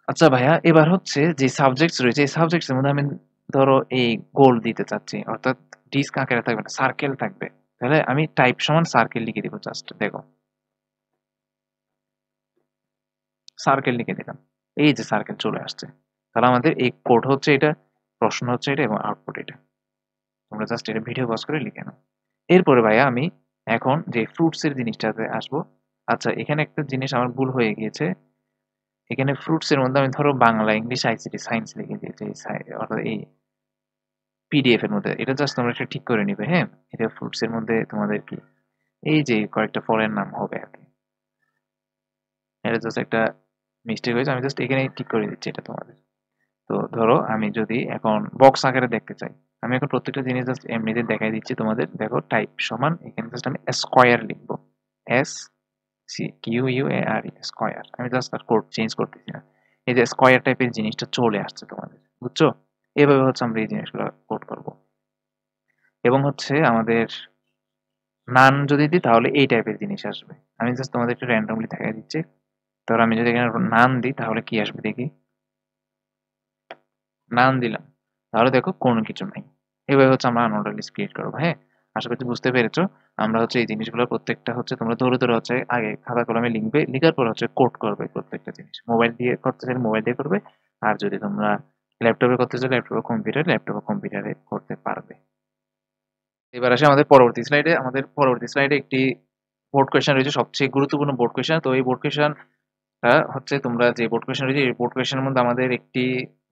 আচ্ছা ভাইয়া, এবার হচ্ছে যে সাবজেক্টস রয়েছে এই সাবজেক্টস এর মধ্যে আমি ধরো এই গোল দিতে চাচ্ছি, অর্থাৎ ডিস্ক আকারে থাকবে না, সার্কেল থাকবে। তাহলে আমি টাইপ সমান সার্কেল লিখে দিব। জাস্ট দেখো সার্কেল লিখে দিলাম, এই যে সার্কেল চলে আসছে। তাহলে আমাদের এই কোড হচ্ছে এটা, প্রশ্ন হচ্ছে এটা এবং আউটপুট এটা। তোমরা জাস্ট এটা ভিডিও পজ করে লিখে নাও। এরপরে ভাইয়া আমি এখন যে ফ্রুটস এর জিনিসটাতে আসবো। আচ্ছা, এখানে একটা জিনিস আমার ভুল হয়ে গিয়েছে। এখানে ফ্রুটস এর মধ্যে আমি ধরো বাংলা ইংলিশ আইসিটি সায়েন্স লিখে দিয়েছি, অর্থাৎ এই পিডিএফ এর মধ্যে। এটা জাস্ট তোমরা এটা ঠিক করে নিবে। হ্যাঁ, এটা ফ্রুটস এর মধ্যে তোমাদের কি এই যে কয়েকটা ফলের নাম হবে আর কি। এটা জাস্ট একটা মিস্টেক হয়েছে, আমি জাস্ট এখানে ঠিক করে দিচ্ছি এটা তোমাদের। তো ধরো আমি যদি এখন বক্স আকারে দেখতে চাই, আমি এখন প্রত্যেকটা জিনিস জাস্ট এমনিতে দেখাই দিচ্ছি তোমাদের। দেখো টাইপ সমান এখানে জাস্ট আমি স্কয়ার লিখবো, S C Q U A R E, square. আমি জাস্ট আর কোড চেঞ্জ করতেছি না। এই যে স্কয়ার টাইপের জিনিসটা চলে আসছে তোমাদের, বুঝছো? এভাবে হচ্ছে আমরা এই জিনিসগুলো কোড করব। এবং হচ্ছে আমাদের নান যদি দিই তাহলে এই টাইপের জিনিস আসবে। আমি জাস্ট তোমাদের একটু র্যান্ডমলি দেখাই দিচ্ছি। ধরো আমি যদি এখানে নান দিই তাহলে কি আসবে দেখি। নাম দিলাম, তাহলে দেখো কোনো কিছু নাই। এভাবে হচ্ছে আমরা আনঅর্ডার লিস্ট ক্রিয়েট করবো। হ্যাঁ, আশা করছি বুঝতে পেরেছো। আমরা হচ্ছে এই জিনিসগুলো প্রত্যেকটা হচ্ছে তোমরা ধরে ধরে হচ্ছে আগে খাতা কলমে লিখবে, লিখার পর হচ্ছে কোড করবে প্রত্যেকটা জিনিস। মোবাইল দিয়ে করতে চাইলে মোবাইল দিয়ে করবে, আর যদি তোমরা ল্যাপটপে করতে চাইলে ল্যাপটপ কম্পিউটারে করতে পারবে। এবার আসে আমাদের পরবর্তী স্লাইডে। আমাদের পরবর্তী স্লাইডে একটি বোর্ড কোয়েশ্চেন রয়েছে, সবচেয়ে গুরুত্বপূর্ণ বোর্ড কোয়েশ্চেন। তো এই বোর্ড কোয়েশ্চেন হচ্ছে তোমরা যে বোর্ড কোয়েশ্চেন রয়েছে এই বোর্ড কোয়েশ্চেনের মধ্যে আমাদের একটি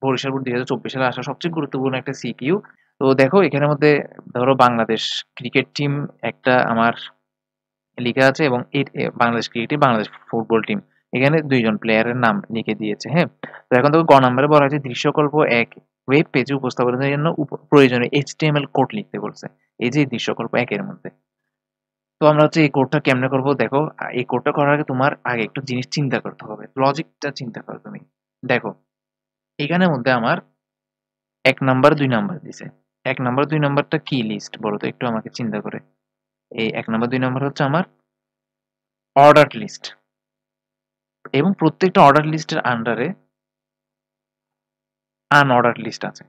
বরিশাল বোর্ড 2024 সালে আসা সবচেয়ে গুরুত্বপূর্ণ একটা সিকিউ। তো দেখো এখানের মধ্যে ধরো বাংলাদেশ ক্রিকেট টিম একটা আমার লিখা আছে এবং Bangladesh cricket team, Bangladesh football team, এখানে দুইজন প্লেয়ারের নাম লিখে দিয়েছে। হ্যাঁ, তো এখন দেখো গ নম্বরে বলা হয়েছে দৃশ্যকল্প এক ওয়েব পেজে উপস্থাপনের জন্য প্রয়োজনীয় এইচটিএমএল কোড লিখতে বলছে। এই যে দৃশ্যকল্প একের মধ্যে। তো আমরা হচ্ছে এই কোডটা কেমনে করব দেখো। এই কোডটা করার আগে তোমার আগে একটু জিনিস চিন্তা করতে হবে, লজিকটা চিন্তা করো তুমি। দেখো এখানের মধ্যে আমার ১ নাম্বার ২ নাম্বার দিছে। ১ নাম্বার ২ নাম্বারটা কি লিস্ট বলো তো একটু আমাকে চিন্তা করে। এই ১ নাম্বার ২ নাম্বার হচ্ছে আমার অর্ডারড লিস্ট এবং প্রত্যেকটা অর্ডার লিস্টের আন্ডারে আনঅর্ডারড লিস্ট আছে।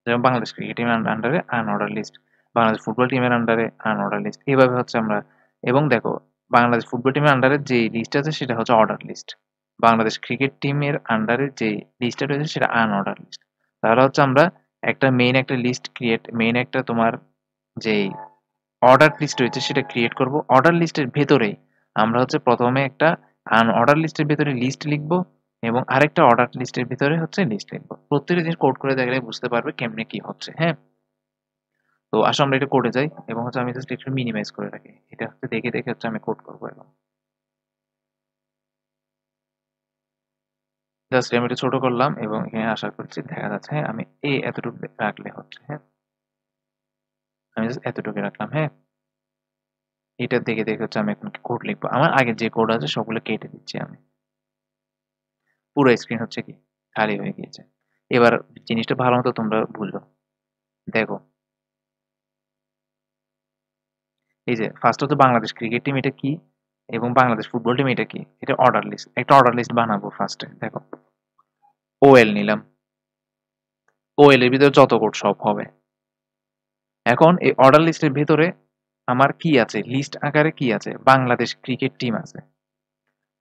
যেমন বাংলাদেশ ক্রিকেট টিমের আন্ডারে আনঅর্ডার লিস্ট, বাংলাদেশ ফুটবল টিমের আন্ডারে আনঅর্ডার লিস্ট। এভাবে হচ্ছে আমরা, এবং দেখো বাংলাদেশ ফুটবল টিমের আন্ডারে যে লিস্ট আছে সেটা হচ্ছে অর্ডার লিস্ট। বাংলাদেশ ক্রিকেট টিমের আন্ডারে যে লিস্টটা রয়েছে সেটা আনঅর্ডার লিস্ট। তাহলে হচ্ছে আমরা একটা মেইন একটা লিস্ট ক্রিয়েট, মেইন একটা তোমার যেই অর্ডার লিস্ট রয়েছে সেটা ক্রিয়েট করব। অর্ডার লিস্টের ভেতরেই আমরা হচ্ছে প্রথমে একটা আনঅর্ডার লিস্টের ভেতরে লিস্ট লিখবো এবং আরেকটা অর্ডার লিস্টের ভিতরে হচ্ছে লিস্ট লিখবো। প্রত্যেকটা জিনিস কোড করে দেখলে বুঝতে পারবে কেমনে কি হচ্ছে। হ্যাঁ, তো আসো আমরা এটা কোডে যাই এবং হচ্ছে আমি জাস্ট একটু মিনিমাইজ করে রাখি। এটা হচ্ছে দেখে দেখে হচ্ছে আমি কোড করবো এবং জাস্ট আমি এটা ছোট করলাম এবং এখানে আশা করছি দেখা যাচ্ছে। হ্যাঁ, আমি এই এতটুকু রাখলে হচ্ছে। হ্যাঁ, আমি জাস্ট এতটুকু রাখলাম। হ্যাঁ, এটা দেখে দেখে হচ্ছে আমি এখন কোড লিখবো। আমার আগে যে কোড আছে সবগুলো কেটে দিচ্ছি আমি। পুরো স্ক্রিন হচ্ছে কি খালি হয়ে গিয়েছে। এবার জিনিসটা ভালো মতো তোমরা বুঝো। দেখো এই যে ফার্স্ট হচ্ছে বাংলাদেশ ক্রিকেট টিম, এটা কি, এবং বাংলাদেশ ফুটবল টিম এটা কি। এটা অর্ডার লিস্ট, একটা অর্ডার লিস্ট বানাবো ফার্স্টে। দেখো ওএল নিলাম, ওএল এর ভিতরে যত কোড সব হবে। এখন এই অর্ডার লিস্টের ভেতরে আমার কি আছে, লিস্ট আকারে কি আছে, বাংলাদেশ ক্রিকেট টিম আছে।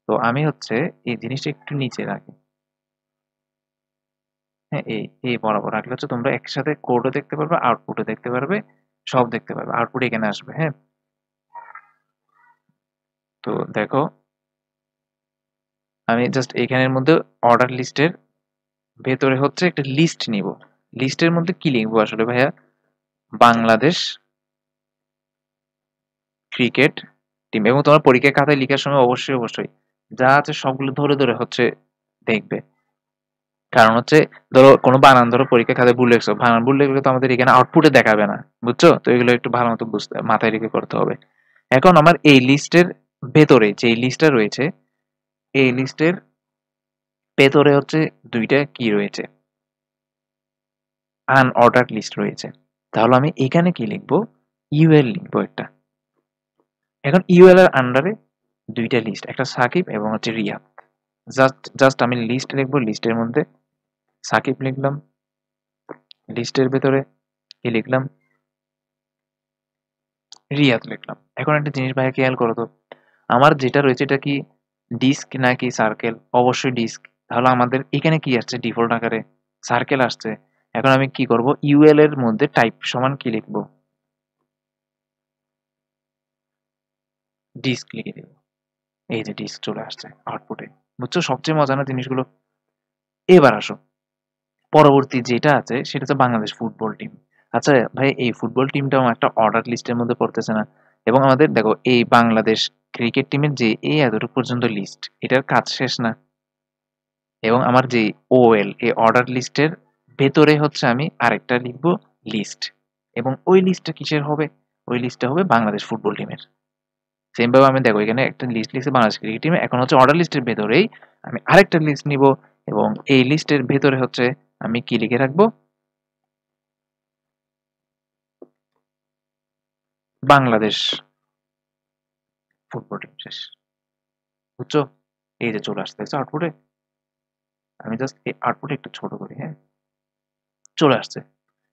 তো আমি হচ্ছে এই জিনিসটা একটু নিচে রাখি। হ্যাঁ, এই বরাবর রাখলে হচ্ছে তোমরা একসাথে কোডও দেখতে পারবে, আউটপুটও দেখতে পারবে, সব দেখতে পারবে। আউটপুট এখানে আসবে। হ্যাঁ, তো দেখো আমি জাস্ট এখানের মধ্যে অর্ডার লিস্টের ভেতরে হচ্ছে একটা লিস্ট নিব। লিস্টের মধ্যে কি লিখবো আসলে ভাইয়া? Bangladesh cricket team. এবং তোমার পরীক্ষার খাতায় লেখার সময় অবশ্যই অবশ্যই যা আছে সবগুলো ধরে ধরে হচ্ছে দেখবে। কারণ হচ্ছে ধরো কোনো বানান ধরো পরীক্ষার খাতায় ভুল লিখছো, বানান ভুল লিখলে তো আমাদের এখানে আউটপুটে দেখাবে না, বুঝছো? তো এগুলো একটু ভালো মতো বুঝতে মাথায় রেখে করতে হবে। এখন আমার এই লিস্টের ভেতরে যে লিস্টটা রয়েছে, এই লিস্টের ভেতরে হচ্ছে দুইটা কি রয়েছে, আনঅর্ডার্ড লিস্ট রয়েছে। তাহলে আমি এখানে কি লিখবো? ইউএল লিখবো একটা। এখন ইউএল এর আন্ডারে দুইটা লিস্ট, একটা সাকিব এবং হচ্ছে রিয়াদ। জাস্ট জাস্ট আমি লিস্ট লিখবো, লিস্টের মধ্যে সাকিব লিখলাম, লিস্টের ভেতরে কি লিখলাম, রিয়াদ লিখলাম। এখন একটা জিনিস ভাই খেয়াল করো তো, আমার যেটা রয়েছে এটা কি ডিস্ক নাকি সার্কেল? অবশ্যই ডিস্ক। তাহলে আমাদের এখানে কি আসছে ডিফল্ট আকারে? সার্কেল আসছে। এখন আমি কি করব? ইউএল এর মধ্যে টাইপ সমান কি লিখবো? ডিস্ক লিখে দেব। এই যে ডিস্ক চলে আসছে আউটপুটে। বুঝছো সবচেয়ে মজা না জিনিসগুলো? এবার আসো, পরবর্তী যেটা আছে সেটা হচ্ছে বাংলাদেশ ফুটবল টিম। আচ্ছা ভাই, এই ফুটবল টিমটা আমার একটা অর্ডার লিস্টের মধ্যে পড়তেছে না। এবং আমাদের দেখো এই বাংলাদেশ ক্রিকেট টিমের যে এই এতটুকু পর্যন্ত লিস্ট, এটার কাজ শেষ না? এবং আমার যে ওএল এই অর্ডার লিস্টের ভেতরে হচ্ছে আমি আরেকটা লিখবো লিস্ট। এবং ওই লিস্টটা কিসের হবে? ওই লিস্টটা হবে বাংলাদেশ ফুটবল টিমের। সেম ভাবে আমি দেখো এখানে একটা লিস্ট লিখছি বাংলাদেশ ক্রিকেট টিমে। এখন হচ্ছে অর্ডার লিস্টের ভেতরেই আমি আরেকটা লিস্ট নিব এবং এই লিস্টের ভেতরে হচ্ছে আমি কি লিখে রাখবো? Bangladesh football team. শেষ। বুঝছো? এই যে চলে আসতেছে আউটপুটে। আমি জাস্ট এই আউটপুটে একটু ছোট করি। হ্যাঁ, চলে আসছে।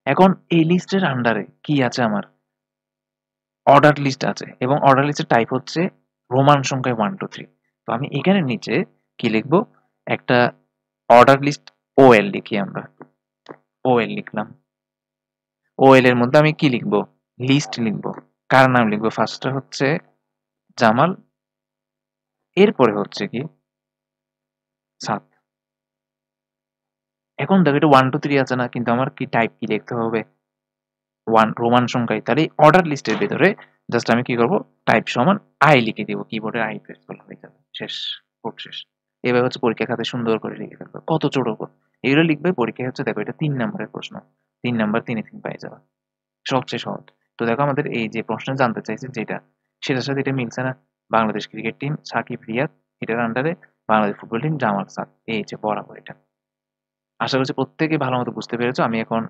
এখন এই লিস্টের আন্ডারে কি আছে আমার? অর্ডার লিস্ট আছে এবং অর্ডার লিস্টের টাইপ হচ্ছে রোমান সংখ্যায় 1 2 3। তো আমি এখানে নিচে কি লিখবো? একটা অর্ডার লিস্ট ওএল লিখি আমরা। ওএল লিখলাম। ওএল এর মধ্যে আমি কি লিখবো? লিস্ট লিখবো। কার নাম লিখবো? ফার্স্টে হচ্ছে জামাল, এরপরে হচ্ছে কি সাদ। এখন দেখো এটা 1 2 3 আছে না, কিন্তু আমার কি টাইপ কি লিখতে হবে? 1 রোমান সংখ্যায়। তাহলে অর্ডার লিস্টের ভেতরে জাস্ট আমি কি করব? টাইপ সমান আই লিখে দিব। কিবোর্ডের আই প্রেস করলে হয়ে যাবে। শেষ। কোড শেষ। এভাবে হচ্ছে পরীক্ষা খাতায় সুন্দর করে লিখে ফেলবে। কত ছোট কোড। এগুলো লিখবে পরীক্ষায় হচ্ছে দেখো এটা 3 নাম্বারের প্রশ্ন। 3 নাম্বার 3 এ 3 পেয়ে যাবে। সবচেয়ে সহজ। তো দেখো আমাদের এই যে প্রশ্ন জানতে চাইছে যেটা, সেটার সাথে এটা মিলছে না? বাংলাদেশ ক্রিকেট টিম সাকিব রিয়াদ, এটার আন্ডারে বাংলাদেশ ফুটবল টিম জামাল সাদ। এই যে বরাবর এটা। আশা করছি প্রত্যেকে ভালো মতো বুঝতে পেরেছো। আমি এখন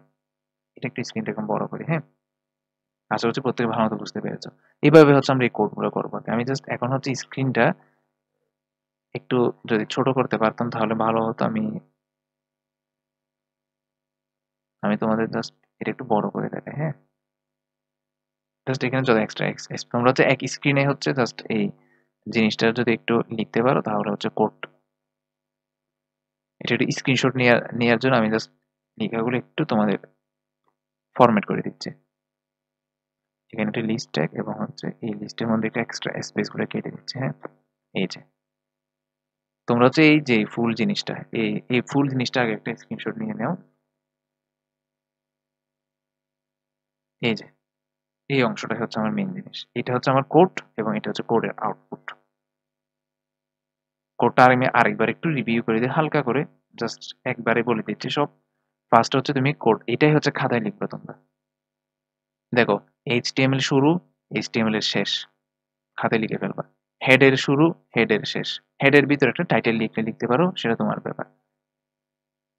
এটা একটু স্ক্রিনটা এখন বড় করি। হ্যাঁ, আশা করছি প্রত্যেকে ভালো মতো বুঝতে পেরেছো। এইভাবে হচ্ছে আমরা এই কোডগুলো করবো। আমি জাস্ট এখন হচ্ছে স্ক্রিনটা একটু যদি ছোট করতে পারতাম তাহলে ভালো হতো। আমি আমি তোমাদের জাস্ট এটা একটু বড় করে দেখাই। হ্যাঁ, জাস্ট এখানে যত এক্সট্রা তোমরা হচ্ছে এক স্ক্রিনে হচ্ছে জাস্ট এই জিনিসটা যদি একটু লিখতে পারো তাহলে হচ্ছে কোড। এটা একটু স্ক্রিনশট নেওয়ার জন্য আমি জাস্ট লেখাগুলো একটু তোমাদের ফরম্যাট করে দিচ্ছি। এখানে একটা লিস্ট ট্যাগ এবং হচ্ছে এই লিস্টের মধ্যে একটা এক্সট্রা স্পেস গুলো কেটে দিচ্ছি। হ্যাঁ, এই যে তোমরা হচ্ছে এই যে ফুল জিনিসটা, এই ফুল জিনিসটা আগে একটা স্ক্রিনশট নিয়ে নাও। এই যে এই অংশটাই হচ্ছে আমার মেইন জিনিস। এটা হচ্ছে আমার কোড এবং এটা হচ্ছে কোডের আউটপুট। কোডটা আমি আরেকবার একটু রিভিউ করে দিই হালকা করে, জাস্ট একবারে বলে দিচ্ছি সব। ফার্স্ট হচ্ছে তুমি কোড, এটাই হচ্ছে খাতায় লিখবে তোমরা। দেখো এইচটিএমএল শুরু, এইচটিএমএল এর শেষ, খাতায় লিখে ফেলবা। হেডের শুরু, হেডের শেষ। হেডের ভিতরে একটা টাইটেল লিখলে লিখতে পারো, সেটা তোমার ব্যাপার।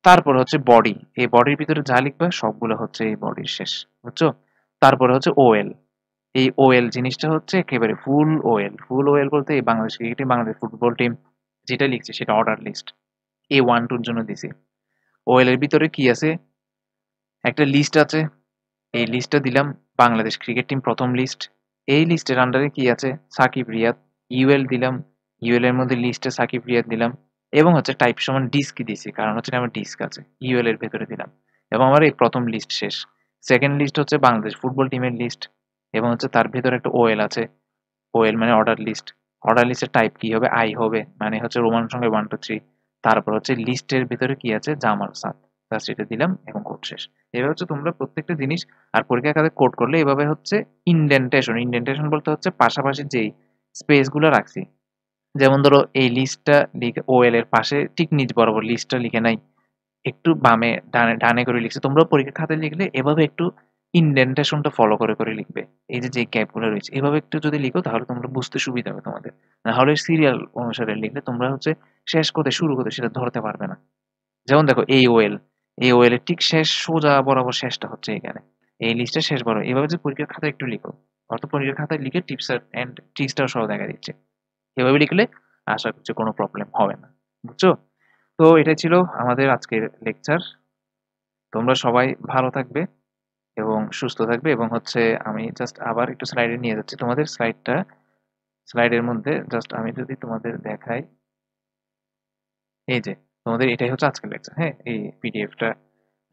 তারপর হচ্ছে বডি, এই বডির ভিতরে যা লিখবা সবগুলো হচ্ছে এই বডির শেষ। বুঝছো? তারপরে হচ্ছে ওএল। এই ওএল জিনিসটা হচ্ছে একেবারে ফুল ওএল। ফুল ওএল বলতে এই Bangladesh cricket team, Bangladesh football team যেটা লিখছে সেটা অর্ডার লিস্ট। A1 2 র জন্য দিছি। ওএল এর ভিতরে কি আছে? একটা লিস্ট আছে, এই লিস্টটা দিলাম বাংলাদেশ ক্রিকেট টিম ১ম লিস্ট। এই লিস্টের আন্ডারে কি আছে? সাকিব, রিয়াদ, ইউএল দিলাম। ইউএল এর মধ্যে লিস্টে সাকিব, রিয়াদ দিলাম এবং হচ্ছে টাইপ সমান ডিস্ক দিছি। কারণ হচ্ছে আমার ডিস্ক আছে। ইউএল এর ভেতরে দিলাম। এবং আমার এই ১ম লিস্ট শেষ। 2nd লিস্ট হচ্ছে বাংলাদেশ ফুটবল টিমের লিস্ট এবং হচ্ছে তার ভেতরে একটা ওএল আছে। ওএল মানে অর্ডার লিস্ট। অর্ডার লিস্টের টাইপ কি হবে? আই হবে। মানে হচ্ছে রোমান সংখ্যায় 1, 2, 3। তারপর হচ্ছে লিস্টের ভেতরে কি আছে? জামাল সাদ। জাস্ট এটা দিলাম এবং কোড শেষ। এভাবে হচ্ছে তোমরা প্রত্যেকটা জিনিস আর পরীক্ষার খাতায় কোড করলে এভাবে হচ্ছে ইনডেন্টেশন। ইনডেন্টেশন বলতে হচ্ছে পাশাপাশি যেই স্পেস গুলো রাখছি। যেমন ধরো এই লিস্টটা লিখে ওএল এর পাশে ঠিক নিচ বরাবর লিস্টটা লিখে নাই। একটু বামে ডানে ডানে করে লিখছি। তোমরাও পরীক্ষার খাতায় লিখলে এভাবে একটু ইনডেন্টেশনটা ফলো করে লিখবে। এই যে গ্যাপ গুলো রয়েছে এভাবে একটু যদি লিখো তাহলে তোমরা বুঝতে সুবিধা হবে তোমাদের। নাহলে সিরিয়াল অনুসারে লিখলে তোমরা হচ্ছে শেষ কোথায় শুরু কোথায় সেটা ধরতে পারবে না। যেমন দেখো AOL, AOL এর ঠিক শেষ সোজা বরাবর শেষটা হচ্ছে এখানে। এই লিস্টের শেষ বরাবর। এভাবে যে পরীক্ষার খাতায় একটু লিখো। অর্থাৎ পরীক্ষার খাতায় লিখে টিপস এন্ড ট্রিক্সটাও সহ দেখা দিচ্ছে। এভাবে লিখলে আশা করছি কোনো প্রবলেম হবে না। বুঝছো? তো এটাই ছিল আমাদের আজকের লেকচার। তোমরা সবাই ভালো থাকবে এবং সুস্থ থাকবে এবং হচ্ছে আমি জাস্ট আবার একটু স্লাইডে নিয়ে যাচ্ছি তোমাদের স্লাইডের মধ্যে জাস্ট আমি যদি তোমাদের দেখাই এই যে তোমাদের এটাই হচ্ছে আজকের লেকচার। হ্যাঁ, এই পিডিএফটা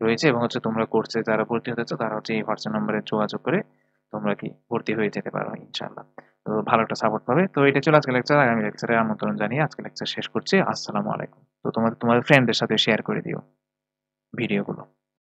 রয়েছে এবং হচ্ছে তোমরা কোর্সে যারা ভর্তি হতে চাও তারা হচ্ছে এই হোয়াটসঅ্যাপ নম্বরে যোগাযোগ করে তোমরা কি ভর্তি হয়ে যেতে পারো ইনশাআল্লাহ। তো ভালো একটা সাপোর্ট পাবে। তো এটা ছিল আজকের লেকচার। আগামী লেকচারে আমন্ত্রণ জানিয়ে আজকের লেকচার শেষ করছি। আসসালামু আলাইকুম। তো তোমাদের ফ্রেন্ডদের সাথে শেয়ার করে দিও ভিডিওগুলো।